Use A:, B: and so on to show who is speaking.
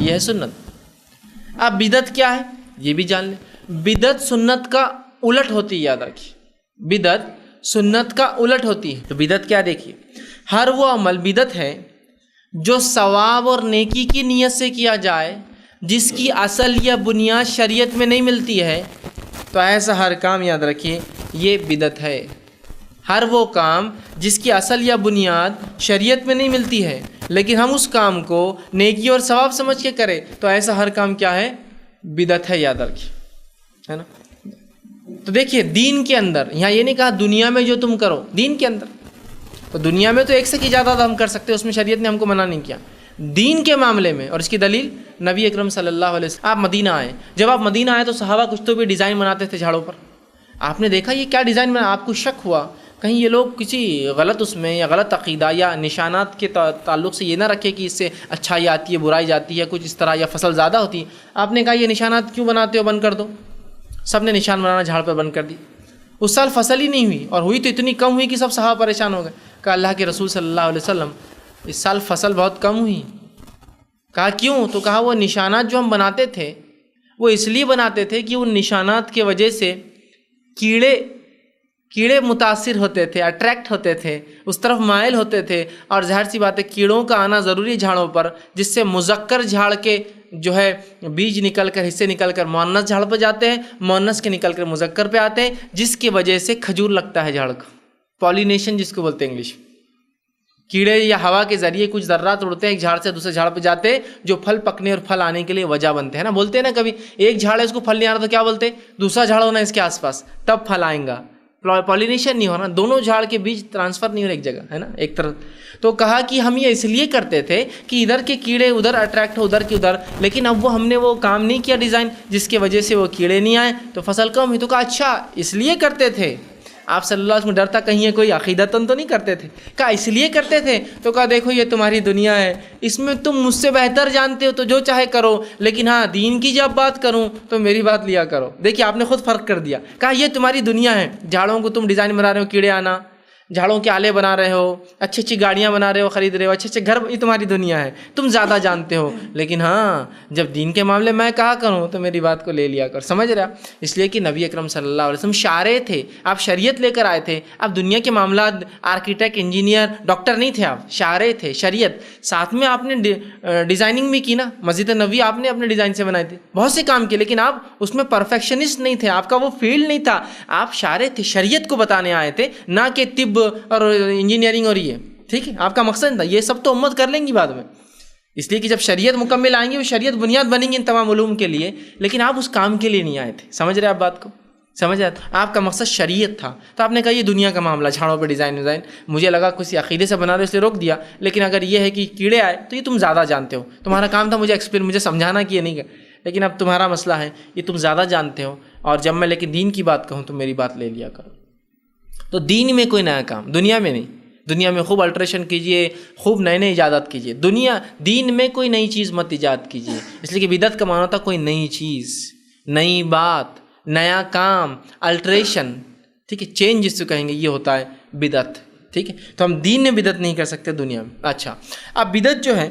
A: یہ ہے سنت۔ اب بدعت کیا ہے یہ بھی جان لیں۔ بدعت سنت کا الٹ ہوتی ہے، یاد رکھیے، بدعت سنت کا الٹ ہوتی ہے۔ تو بدعت کیا؟ دیکھیے، ہر وہ عمل بدعت ہے جو ثواب اور نیکی کی نیت سے کیا جائے جس کی اصل یا بنیاد شریعت میں نہیں ملتی ہے، تو ایسا ہر کام یاد رکھیے یہ بدعت ہے۔ ہر وہ کام جس کی اصل یا بنیاد شریعت میں نہیں ملتی ہے لیکن ہم اس کام کو نیکی اور ثواب سمجھ کے کریں تو ایسا ہر کام کیا ہے؟ بدعت ہے، یاد رکھیے، ہے نا۔ تو دیکھیے دین کے اندر، یہاں یہ نہیں کہا دنیا میں جو تم کرو، دین کے اندر تو دنیا میں تو ایک سے کی زیادہ ہم کر سکتے ہیں، اس میں شریعت نے ہم کو منع نہیں کیا۔ دین کے معاملے میں، اور اس کی دلیل نبی اکرم صلی اللہ علیہ وسلم، آپ مدینہ آئے، جب آپ مدینہ آئے تو صحابہ کچھ تو بھی ڈیزائن بناتے تھے جھاڑوں پر، آپ نے دیکھا یہ کیا ڈیزائن بنا، آپ کو شک ہوا کہیں یہ لوگ کسی غلط اس میں یا غلط عقیدہ یا نشانات کے تعلق سے یہ نہ رکھے کہ اس سے اچھائی آتی ہے برائی جاتی ہے کچھ اس طرح، یا فصل زیادہ ہوتی ہے۔ آپ نے کہا یہ نشانات کیوں بناتے ہو، بند کر دو۔ سب نے نشان بنانا جھاڑ پہ بند کر دی۔ اس سال فصل ہی نہیں ہوئی، اور ہوئی تو اتنی کم ہوئی کہ سب صحابہ پریشان ہو گئے۔ کہا اللہ کے رسول صلی اللہ علیہ وسلم اس سال فصل بہت کم ہوئی۔ کہا کیوں؟ تو کہا وہ نشانات جو ہم بناتے تھے وہ اس لیے بناتے تھے کہ ان نشانات کی وجہ سے کیڑے متاثر ہوتے تھے، اٹریکٹ ہوتے تھے، اس طرف مائل ہوتے تھے، اور ظاہر سی بات ہے کیڑوں کا آنا ضروری ہے جھاڑوں پر، جس سے مذکر جھاڑ کے جو ہے بیج نکل کر، حصے نکل کر مؤنث جھاڑ پہ جاتے ہیں، مؤنث کے نکل کر مذکر پہ آتے ہیں، جس کی وجہ سے کھجور لگتا ہے جھاڑ کا، پالینیشن جس کو بولتے ہیں انگلش۔ کیڑے یا ہوا کے ذریعے کچھ ذرات اڑتے ہیں ایک جھاڑ سے دوسرے جھاڑ پہ جاتے ہیں، جو پھل پکنے اور پھل آنے کے لیے وجہ بنتے ہیں نا۔ بولتے ہیں نا کبھی ایک جھاڑ ہے اس کو پھل نہیں آ رہا تو کیا بولتے ہیں؟ دوسرا جھاڑ ہونا اس کے آس پاس تب پھل آئیں گا، پالینیشن نہیں ہونا، دونوں جھاڑ کے بیچ ٹرانسفر نہیں ہو رہا ایک جگہ، ہے نا، ایک طرف۔ تو کہا کہ ہم یہ اس لیے کرتے تھے کہ ادھر کے کیڑے ادھر اٹریکٹ ہو، ادھر کے ادھر، لیکن اب ہم نے وہ کام نہیں کیا ڈیزائن جس کی وجہ سے وہ کیڑے نہیں آئے تو فصل کم ہوئی۔ تو کہا اچھا اس لیے کرتے تھے آپ صلی اللہ علیہ وسلم، ڈرتا کہیں یہ کوئی عقیدتاً تو نہیں کرتے تھے؟ کہا اس لیے کرتے تھے۔ تو کہا دیکھو یہ تمہاری دنیا ہے، اس میں تم مجھ سے بہتر جانتے ہو تو جو چاہے کرو، لیکن ہاں دین کی جب بات کروں تو میری بات لیا کرو۔ دیکھیے آپ نے خود فرق کر دیا، کہا یہ تمہاری دنیا ہے، جھاڑوں کو تم ڈیزائن بنا رہے ہو، کیڑے آنا، جھاڑوں کے آلے بنا رہے ہو، اچھی اچھی گاڑیاں بنا رہے ہو، خرید رہے ہو، اچھے اچھے گھر، یہ تمہاری دنیا ہے، تم زیادہ جانتے ہو، لیکن ہاں جب دین کے معاملے میں کہا کروں تو میری بات کو لے لیا کر۔ سمجھ رہے آپ؟ اس لیے کہ نبی اکرم صلی اللہ علیہ وسلم شارع تھے، آپ شریعت لے کر آئے تھے، آپ دنیا کے معاملات آرکیٹیکٹ، انجینئر، ڈاکٹر نہیں تھے، آپ شارع تھے، شریعت۔ ساتھ میں آپ نے ڈیزائننگ بھی کی نا، مسجد نبوی آپ نے اپنے ڈیزائن سے بنائے تھے، بہت سے کام کیے، لیکن آپ اس میں پرفیکشنسٹ نہیں تھے، آپ کا وہ فیلڈ نہیں تھا، آپ شارع تھے، شریعت کو بتانے آئے تھے، نہ کہ طب اور انجینئرنگ اور یہ، ٹھیک ہے، آپ کا مقصد تھا۔ یہ سب تو امت کر لیں گی بعد میں، اس لیے کہ جب شریعت مکمل آئیں گی وہ شریعت بنیاد بنیں گی ان تمام علوم کے لیے، لیکن آپ اس کام کے لیے نہیں آئے تھے۔ سمجھ رہے آپ بات کو؟ سمجھ رہے آپ کا مقصد شریعت تھا، تو آپ نے کہا یہ دنیا کا معاملہ، جھاڑوں پہ ڈیزائن، مجھے لگا کسی عقیدے سے بنا رہے اس لیے روک دیا، لیکن اگر یہ ہے کہ کیڑے آئے تو یہ تم زیادہ جانتے ہو، تمہارا کام تھا مجھے سمجھانا کہ یہ نہیں کر، لیکن اب تمہارا مسئلہ ہے یہ تم زیادہ جانتے ہو، اور جب میں لیکن دین کی بات کہوں تو میری بات لے لیا کرو۔ تو دین میں کوئی نیا کام، دنیا میں نہیں، دنیا میں خوب الٹریشن کیجئے، خوب نئے ایجادات کیجئے، دین میں کوئی نئی چیز مت ایجاد کیجئے، اس لیے کہ بدعت کا معنی ہوتا کوئی نئی چیز، نئی بات، نیا کام، الٹریشن، ٹھیک ہے، چینج جس کو کہیں گے، یہ ہوتا ہے بدعت، ٹھیک ہے۔ تو ہم دین میں بدعت نہیں کر سکتے دنیا میں۔ اچھا اب بدعت جو ہے